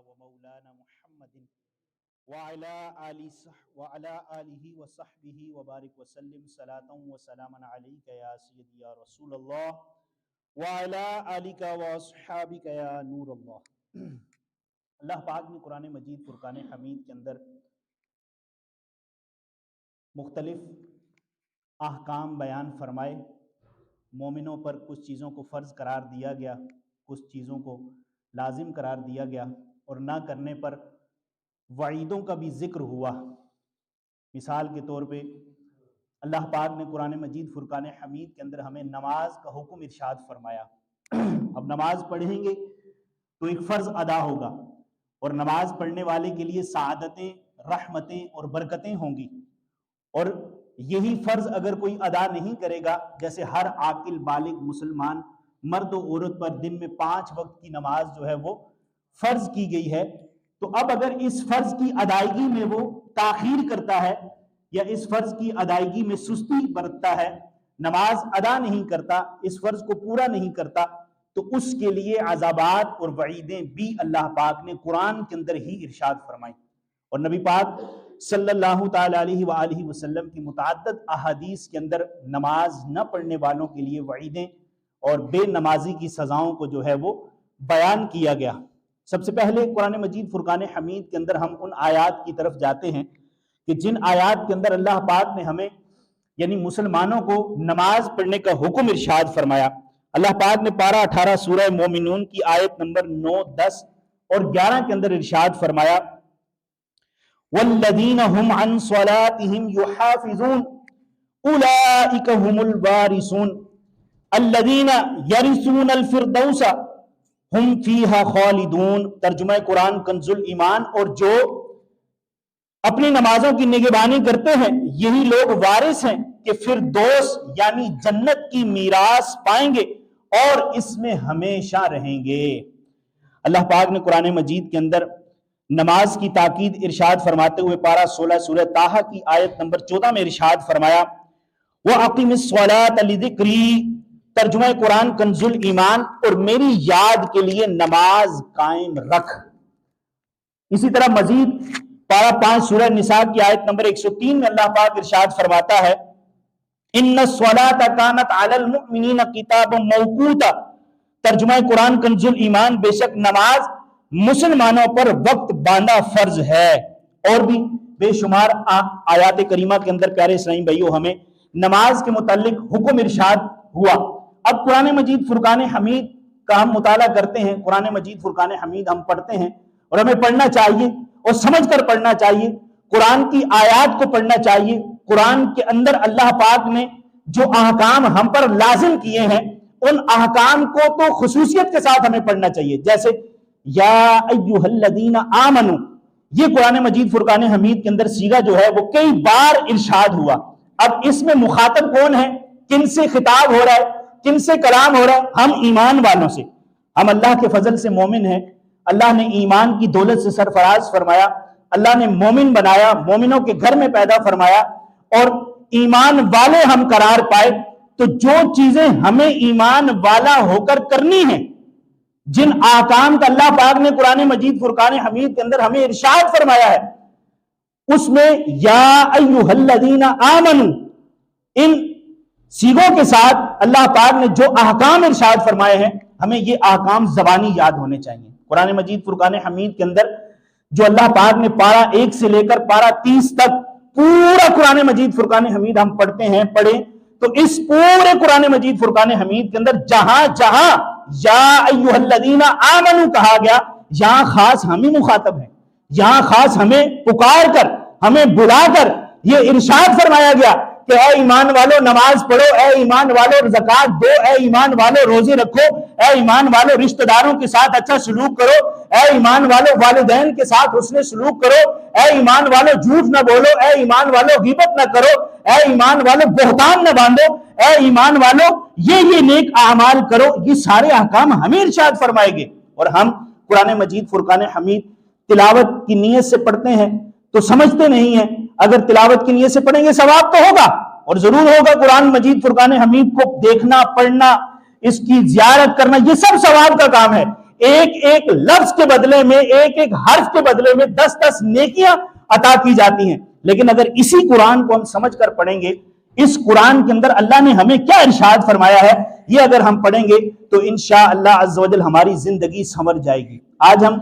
ومولانا محمد وعلى آلہ وصحبہ وبارک وسلم صلاة وسلاما علیک یا سیدی یا رسول اللہ وعلى آلک واصحابک یا نور اللہ۔ اللہ پاک نے قرآن مجید فرقان حمید کے اندر مختلف احکام بیان فرمائے۔ مومنوں پر کچھ چیزوں کو فرض قرار دیا گیا، کچھ چیزوں کو لازم قرار دیا گیا، اور نہ کرنے پر وعیدوں کا بھی ذکر ہوا۔ مثال کے طور پہ اللہ پاک نے قرآن مجید فرقان حمید کے اندر ہمیں نماز کا حکم ارشاد فرمایا۔ اب نماز پڑھیں گے تو ایک فرض ادا ہوگا، اور نماز پڑھنے والے کے لیے سعادتیں، رحمتیں اور برکتیں ہوں گی، اور یہی فرض اگر کوئی ادا نہیں کرے گا، جیسے ہر عاقل بالغ مسلمان مرد و عورت پر دن میں 5 وقت کی نماز جو ہے وہ فرض کی گئی ہے، تو اب اگر اس فرض کی ادائیگی میں وہ تاخیر کرتا ہے یا اس فرض کی ادائیگی میں سستی برتتا ہے، نماز ادا نہیں کرتا، اس فرض کو پورا نہیں کرتا، تو اس کے لیے عذابات اور وعیدیں بھی اللہ پاک نے قرآن کے اندر ہی ارشاد فرمائی۔ اور نبی پاک صلی اللہ تعالی علیہ وآلہ وسلم کی متعدد احادیث کے اندر نماز نہ پڑھنے والوں کے لیے وعیدیں اور بے نمازی کی سزاؤں کو جو ہے وہ بیان کیا گیا۔ سب سے پہلے قرآن مجید فرقان حمید کے اندر ہم ان آیات کی طرف جاتے ہیں کہ جن آیات کے اندر اللہ پاک نے ہمیں یعنی مسلمانوں کو نماز پڑھنے کا حکم ارشاد فرمایا۔ اللہ پاک نے پارہ 18 سورہ مومنون کی آیت نمبر 9، 10 اور 11 کے اندر ارشاد فرمایا، وَالَّذِينَ هُمْ عَنْ صَلَاتِهِمْ يُحَافِظُونَ أُولَئِكَ هُمُ الْوَارِثُونَ الَّذِينَ يَرِثُونَ الْفِرْدَوْسَ هُمْ فِيهَا خَالِدُونَ۔ ترجمہ قرآن کنز ایمان، اور جو اپنی نمازوں کی نگہبانی کرتے ہیں یہی لوگ وارث ہیں کہ فردوس یعنی جنت کی میراث پائیں گے اور اس میں ہمیشہ رہیں گے۔ اللہ پاک نے قرآن مجید کے اندر نماز کی تاکید ارشاد فرماتے ہوئے پارہ 16 سورہ طٰہٰ کی آیت نمبر 14 میں ارشاد فرمایا، وَأَقِمِ الصَّلَاةَ لِذِكْرِي۔ ترجمہ قرآن کنز ایمان، اور میری یاد کے لیے نماز قائم رکھ۔ اسی طرح مزید پارہ 5 سورہ نساء کی آیت نمبر 103 میں اللہ پاک ارشاد فرماتا ہے، إِنَّ الصَّلَاةَ كَانَتْ عَلَى الْمُؤْمِنِينَ كِتَابًا مَوْقُوتًا۔ ترجمہ قرآن کنز ایمان، بے شک نماز مسلمانوں پر وقت باندھا فرض ہے۔ اور بھی بے شمار آیات کریمہ کے اندر پیارے اسلامی بھائیوں ہمیں نماز کے متعلق حکم ارشاد ہوا۔ اب قرآن مجید فرقان حمید کا ہم مطالعہ کرتے ہیں، قرآن مجید فرقان حمید ہم پڑھتے ہیں، اور ہمیں پڑھنا چاہیے اور سمجھ کر پڑھنا چاہیے، قرآن کی آیات کو پڑھنا چاہیے۔ قرآن کے اندر اللہ پاک نے جو احکام ہم پر لازم کیے ہیں ان احکام کو تو خصوصیت کے ساتھ ہمیں پڑھنا چاہیے، جیسے یا ایھا الذین آمنوا، یہ قرآن مجید فرقان حمید کے اندر صیغہ جو ہے وہ کئی بار ارشاد ہوا۔ اب اس میں مخاطب کون ہے، کن سے خطاب ہو رہا ہے، کن سے کلام ہو رہا ہے؟ ہم ایمان والوں سے۔ ہم اللہ کے فضل سے مومن ہیں، اللہ نے ایمان کی دولت سے سرفراز فرمایا، اللہ نے مومن بنایا، مومنوں کے گھر میں پیدا فرمایا، اور ایمان والے ہم قرار پائے۔ تو جو چیزیں ہمیں ایمان والا ہو کر کرنی ہیں، جن احکام کا اللہ پاک نے قرآن مجید فرقان حمید کے اندر ہمیں ارشاد فرمایا ہے، اس میں یا ایھا الذین آمنوا ان صیغوں کے ساتھ اللہ پاک نے جو احکام ارشاد فرمائے ہیں ہمیں یہ احکام زبانی یاد ہونے چاہیے۔ قرآن مجید فرقان حمید کے اندر جو اللہ پاک نے پارہ 1 سے لے کر پارہ 30 تک پورا قرآن مجید فرقان حمید ہم پڑھتے ہیں، پڑھیں تو اس پورے قرآن مجید فرقان حمید کے اندر جہاں جہاں یا ایھا الذین آمنوا کہا گیا، یہاں خاص ہمیں مخاطب ہیں، یہاں خاص ہمیں پکار کر، ہمیں بلا کر یہ ارشاد فرمایا گیا کہ اے ایمان والو نماز پڑھو، اے ایمان والو زکوٰۃ دو، اے ایمان والو روزے رکھو، اے ایمان والو رشتہ داروں کے ساتھ اچھا سلوک کرو، اے ایمان والو والدین کے ساتھ حسن سلوک کرو، اے ایمان والو جھوٹ نہ بولو، اے ایمان والو غیبت نہ کرو، اے ایمان والو بہتان نہ باندھو، اے ایمان والو یہ نیک اعمال کرو۔ یہ سارے احکام ہمیں ارشاد فرمائے گے، اور ہم قرآن مجید فرقان حمید تلاوت کی نیت سے پڑھتے ہیں تو سمجھتے نہیں ہیں۔ اگر تلاوت کی نیت سے پڑھیں گے ثواب تو ہوگا، اور ضرور ہوگا۔ قرآن مجید فرقان حمید کو دیکھنا، پڑھنا، اس کی زیارت کرنا، یہ سب ثواب کا کام ہے۔ ایک ایک لفظ کے بدلے میں، ایک ایک حرف کے بدلے میں 10 نیکیاں عطا کی جاتی ہیں۔ لیکن اگر اسی قرآن کو ہم سمجھ کر پڑھیں گے، اس قرآن کے اندر اللہ نے ہمیں کیا ارشاد فرمایا ہے، یہ اگر ہم پڑھیں گے تو انشاءاللہ عز و جل ہماری زندگی سنور جائے گی۔ آج ہم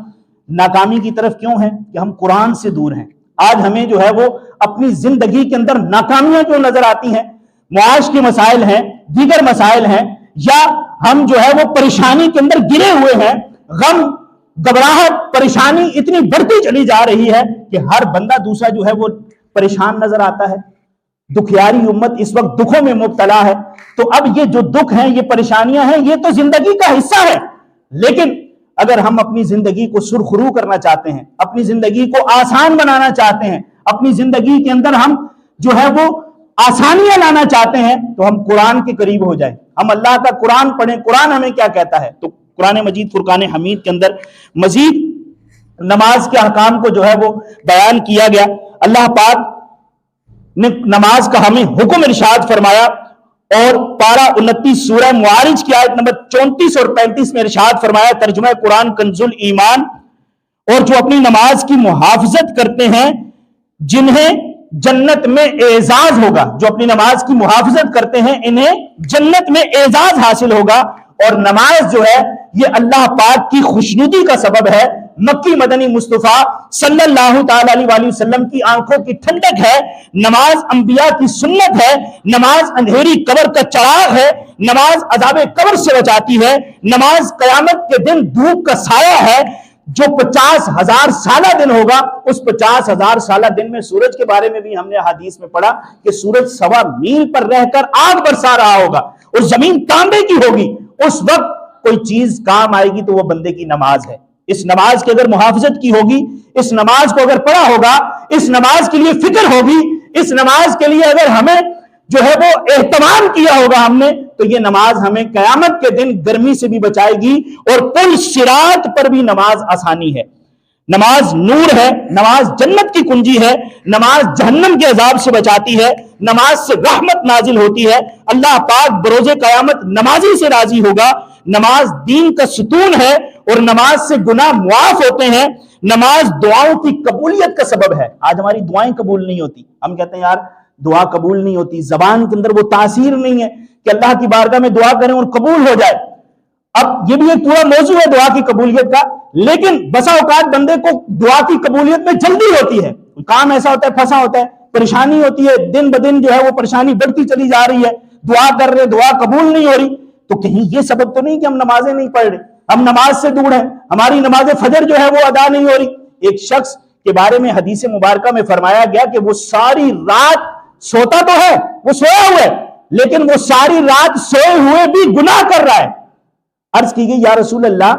ناکامی کی طرف کیوں ہیں؟ کہ ہم قرآن سے دور ہیں۔ آج ہمیں جو ہے وہ اپنی زندگی کے اندر ناکامیاں کیوں نظر آتی ہیں؟ معاش کے مسائل ہیں، دیگر مسائل ہیں، یا ہم جو ہے وہ پریشانی کے اندر گرے ہوئے ہیں، غم، گھبراہٹ، پریشانی اتنی بڑھتی چلی جا رہی ہے کہ ہر بندہ دوسرا جو ہے وہ پریشان نظر آتا ہے۔ دکھیاری امت اس وقت دکھوں میں مبتلا ہے۔ تو اب یہ جو دکھ ہیں، یہ پریشانیاں ہیں، یہ تو زندگی کا حصہ ہے، لیکن اگر ہم اپنی زندگی کو سرخرو کرنا چاہتے ہیں، اپنی زندگی کو آسان بنانا چاہتے ہیں، اپنی زندگی کے اندر ہم جو ہے وہ آسانیاں لانا چاہتے ہیں، تو ہم قرآن کے قریب ہو جائیں، ہم اللہ کا قرآن پڑھیں۔ قرآن ہمیں کیا کہتا ہے؟ تو قرآن مجید فرقان حمید کے اندر مزید نماز کے احکام کو جو ہے وہ بیان کیا گیا۔ اللہ پاک نے نماز کا ہمیں حکم ارشاد فرمایا، اور پارہ 29 سورہ معارج کی آیت نمبر 34 اور 35 میں ارشاد فرمایا، ترجمہ قرآن کنز الایمان، اور جو اپنی نماز کی محافظت کرتے ہیں جنہیں جنت میں اعزاز ہوگا، جو اپنی نماز کی محافظت کرتے ہیں انہیں جنت میں اعزاز حاصل ہوگا۔ اور نماز جو ہے یہ اللہ پاک کی خوشنودی کا سبب ہے۔ مکی مدنی مصطفیٰ صلی اللہ تعالی علیہ وسلم کی آنکھوں کی ٹھنڈک ہے، نماز انبیاء کی سنت ہے، نماز اندھیری قبر کا چراغ ہے، نماز عذاب قبر سے بچاتی ہے، نماز قیامت کے دن دھوپ کا سایہ ہے۔ جو 50,000 سالہ دن ہوگا، اس 50,000 سالہ دن میں سورج کے بارے میں بھی ہم نے حدیث میں پڑھا کہ سورج 1.25 میل پر رہ کر آگ برسا رہا ہوگا اور زمین تانبے کی ہوگی۔ اس وقت کوئی چیز کام آئے گی تو وہ بندے کی نماز ہے۔ اس نماز کی اگر محافظت کی ہوگی، اس نماز کو اگر پڑھا ہوگا، اس نماز کے لیے فکر ہوگی، اس نماز کے لیے اگر ہمیں جو ہے وہ اہتمام کیا ہوگا ہم نے، تو یہ نماز ہمیں قیامت کے دن گرمی سے بھی بچائے گی، اور پل صراط پر بھی نماز آسانی ہے۔ نماز نور ہے، نماز جنت کی کنجی ہے، نماز جہنم کے عذاب سے بچاتی ہے، نماز سے رحمت نازل ہوتی ہے۔ اللہ پاک بروز قیامت نمازی سے راضی ہوگا۔ نماز دین کا ستون ہے، اور نماز سے گناہ معاف ہوتے ہیں۔ نماز دعاؤں کی قبولیت کا سبب ہے۔ آج ہماری دعائیں قبول نہیں ہوتی، ہم کہتے ہیں یار دعا قبول نہیں ہوتی، زبان کے اندر وہ تاثیر نہیں ہے کہ اللہ کی بارگاہ میں دعا کریں اور قبول ہو جائے۔ اب یہ بھی ایک پورا موضوع ہے دعا کی قبولیت کا، لیکن بسا اوقات بندے کو دعا کی قبولیت میں جلدی ہوتی ہے، کام ایسا ہوتا ہے، پھنسا ہوتا ہے، پریشانی ہوتی ہے، دن بدن جو ہے وہ پریشانی بڑھتی چلی جا رہی ہے، دعا کر رہے، دعا قبول نہیں ہو رہی۔ تو کہیں یہ سبب تو نہیں کہ ہم نمازیں نہیں پڑھ رہے، ہم نماز سے دور ہیں، ہماری نماز فجر جو ہے وہ ادا نہیں ہو رہی۔ ایک شخص کے بارے میں حدیث مبارکہ میں فرمایا گیا کہ وہ ساری رات سوتا تو ہے، وہ سویا ہوا ہے، لیکن وہ ساری رات سوئے ہوئے بھی گناہ کر رہا ہے۔ عرض کی گئی یا رسول اللہ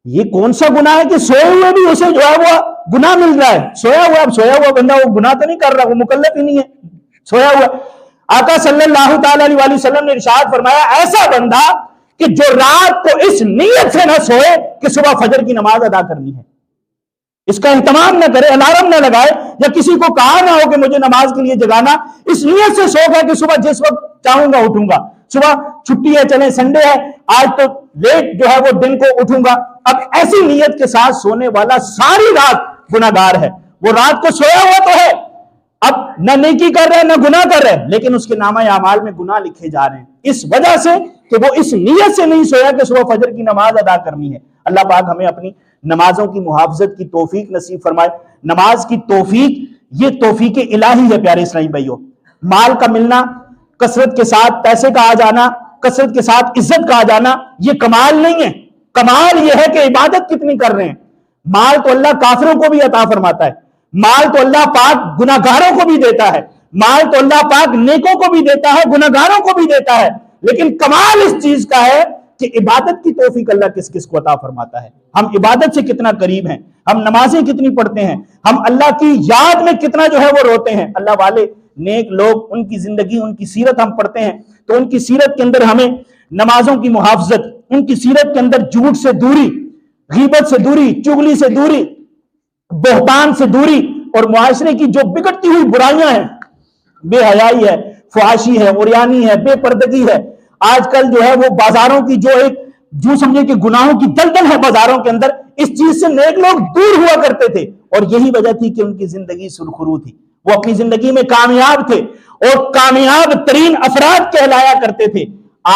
یہ کون سا گناہ ہے کہ سوئے ہوئے بھی اسے جو ہے وہ گناہ مل رہا ہے؟ سویا ہوا، اب سویا ہوا بندہ وہ گناہ تو نہیں کر رہا، وہ مکلف ہی نہیں ہے، سویا ہوا۔ آقا صلی اللہ تعالی علیہ وسلم نے ارشاد فرمایا ایسا بندہ کہ جو رات کو اس نیت سے نہ سوئے کہ صبح فجر کی نماز ادا کرنی ہے، اس کا اہتمام نہ کرے، الارم نہ لگائے، یا کسی کو کہا نہ ہو کہ مجھے نماز کے لیے جگانا، اس نیت سے سو گیا کہ صبح جس وقت چاہوں گا اٹھوں گا، صبح چھٹی ہے، چلیں سنڈے ہے، آج تو لیٹ جو ہے وہ دن کو اٹھوں گا۔ اب ایسی نیت کے ساتھ سونے والا ساری رات گناہگار ہے۔ وہ رات کو سویا ہوا تو ہے، اب نہ نیکی کر رہے نہ گناہ کر رہے، لیکن اس کے نامہ اعمال میں گناہ لکھے جا رہے ہیں، اس وجہ سے کہ وہ اس نیت سے نہیں سویا کہ صبح فجر کی نماز ادا کرنی ہے۔ اللہ پاک ہمیں اپنی نمازوں کی محافظت کی توفیق نصیب فرمائے۔ نماز کی توفیق یہ توفیق الہی ہے پیارے اسلامی بھائیوں۔ مال کا ملنا، کثرت کے ساتھ پیسے کا آ جانا، کثرت کے ساتھ عزت کا آ جانا، یہ کمال نہیں ہے۔ کمال یہ ہے کہ عبادت کتنی کر رہے ہیں۔ مال تو اللہ کافروں کو بھی عطا فرماتا ہے، مال تو اللہ پاک گناہگاروں کو بھی دیتا ہے، مال تو اللہ پاک نیکوں کو بھی دیتا ہے، گناہگاروں کو بھی دیتا ہے، لیکن کمال اس چیز کا ہے کہ عبادت کی توفیق اللہ کس کس کو عطا فرماتا ہے۔ ہم عبادت سے کتنا قریب ہیں، ہم نمازیں کتنی پڑھتے ہیں، ہم اللہ کی یاد میں کتنا جو ہے وہ روتے ہیں۔ اللہ والے نیک لوگ، ان کی زندگی، ان کی سیرت ہم پڑھتے ہیں تو ان کی سیرت کے اندر ہمیں نمازوں کی محافظت، ان کی سیرت کے اندر جھوٹ سے دوری، غیبت سے دوری، چغلی سے دوری، بہتان سے دوری، اور معاشرے کی جو بگڑتی ہوئی برائیاں ہیں، بے حیائی ہے، فحاشی ہے، عریانی ہے، بے پردگی ہے، آج کل جو ہے وہ بازاروں کی جو ایک جو سمجھے کہ گناہوں کی دلدل ہے بازاروں کے اندر، اس چیز سے نیک لوگ دور ہوا کرتے تھے، اور یہی وجہ تھی کہ ان کی زندگی سرخرو تھی، وہ اپنی زندگی میں کامیاب تھے اور کامیاب ترین افراد کہلایا کرتے تھے۔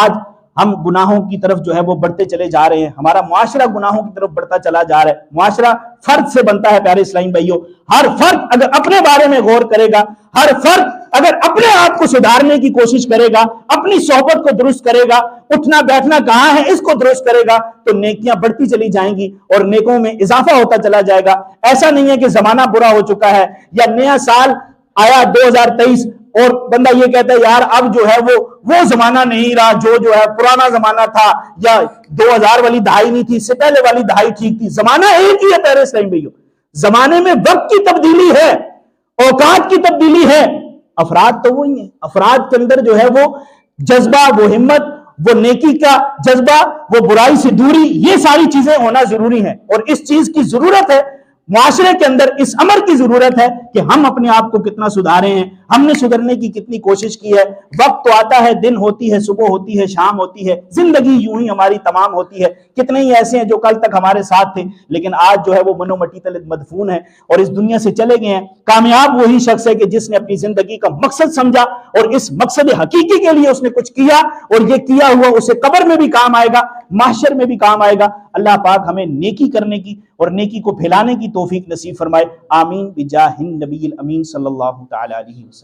آج ہم گناہوں کی طرف جو ہے وہ بڑھتے چلے جا رہے ہیں، ہمارا معاشرہ گناہوں کی طرف بڑھتا چلا جا رہا ہے۔ معاشرہ فرد سے بنتا ہے پیارے اسلامی بھائیوں، ہر فرد اگر اپنے بارے میں غور کرے گا، ہر فرد اگر اپنے آپ کو سدھارنے کی کوشش کرے گا، اپنی صحبت کو درست کرے گا، اٹھنا بیٹھنا کہاں ہے اس کو درست کرے گا، تو نیکیاں بڑھتی چلی جائیں گی اور نیکوں میں اضافہ ہوتا چلا جائے گا۔ ایسا نہیں ہے کہ زمانہ برا ہو چکا ہے یا نیا سال آیا 2023 اور بندہ یہ کہتا ہے یار اب جو ہے وہ زمانہ نہیں رہا جو ہے پرانا زمانہ تھا، یا 2000 والی دہائی نہیں تھی، اس سے پہلے والی دہائی ٹھیک تھی۔ زمانہ ایک ہی ہے پیارے اسلامی بھائیوں، زمانے میں وقت کی تبدیلی ہے، اوقات کی تبدیلی ہے، افراد تو وہی ہیں۔ افراد کے اندر جو ہے وہ جذبہ، وہ ہمت، وہ نیکی کا جذبہ، وہ برائی سے دوری، یہ ساری چیزیں ہونا ضروری ہیں، اور اس چیز کی ضرورت ہے معاشرے کے اندر، اس امر کی ضرورت ہے کہ ہم اپنے آپ کو کتنا سدھارے ہیں، ہم نے سدھرنے کی کتنی کوشش کی ہے۔ وقت تو آتا ہے، دن ہوتی ہے، صبح ہوتی ہے، شام ہوتی ہے، زندگی یوں ہی ہماری تمام ہوتی ہے۔ کتنے ہی ایسے ہیں جو کل تک ہمارے ساتھ تھے لیکن آج جو ہے وہ منو مٹی تلے مدفون ہیں اور اس دنیا سے چلے گئے ہیں۔ کامیاب وہی شخص ہے کہ جس نے اپنی زندگی کا مقصد سمجھا اور اس مقصد حقیقی کے لیے اس نے کچھ کیا، اور یہ کیا ہوا اسے قبر میں بھی کام آئے گا، محشر میں بھی کام آئے گا۔ اللہ پاک ہمیں نیکی کرنے کی اور نیکی کو پھیلانے کی توفیق نصیب فرمائے، آمین بجاہ النبی الامین صلی اللہ تعالی علیہ وسلم۔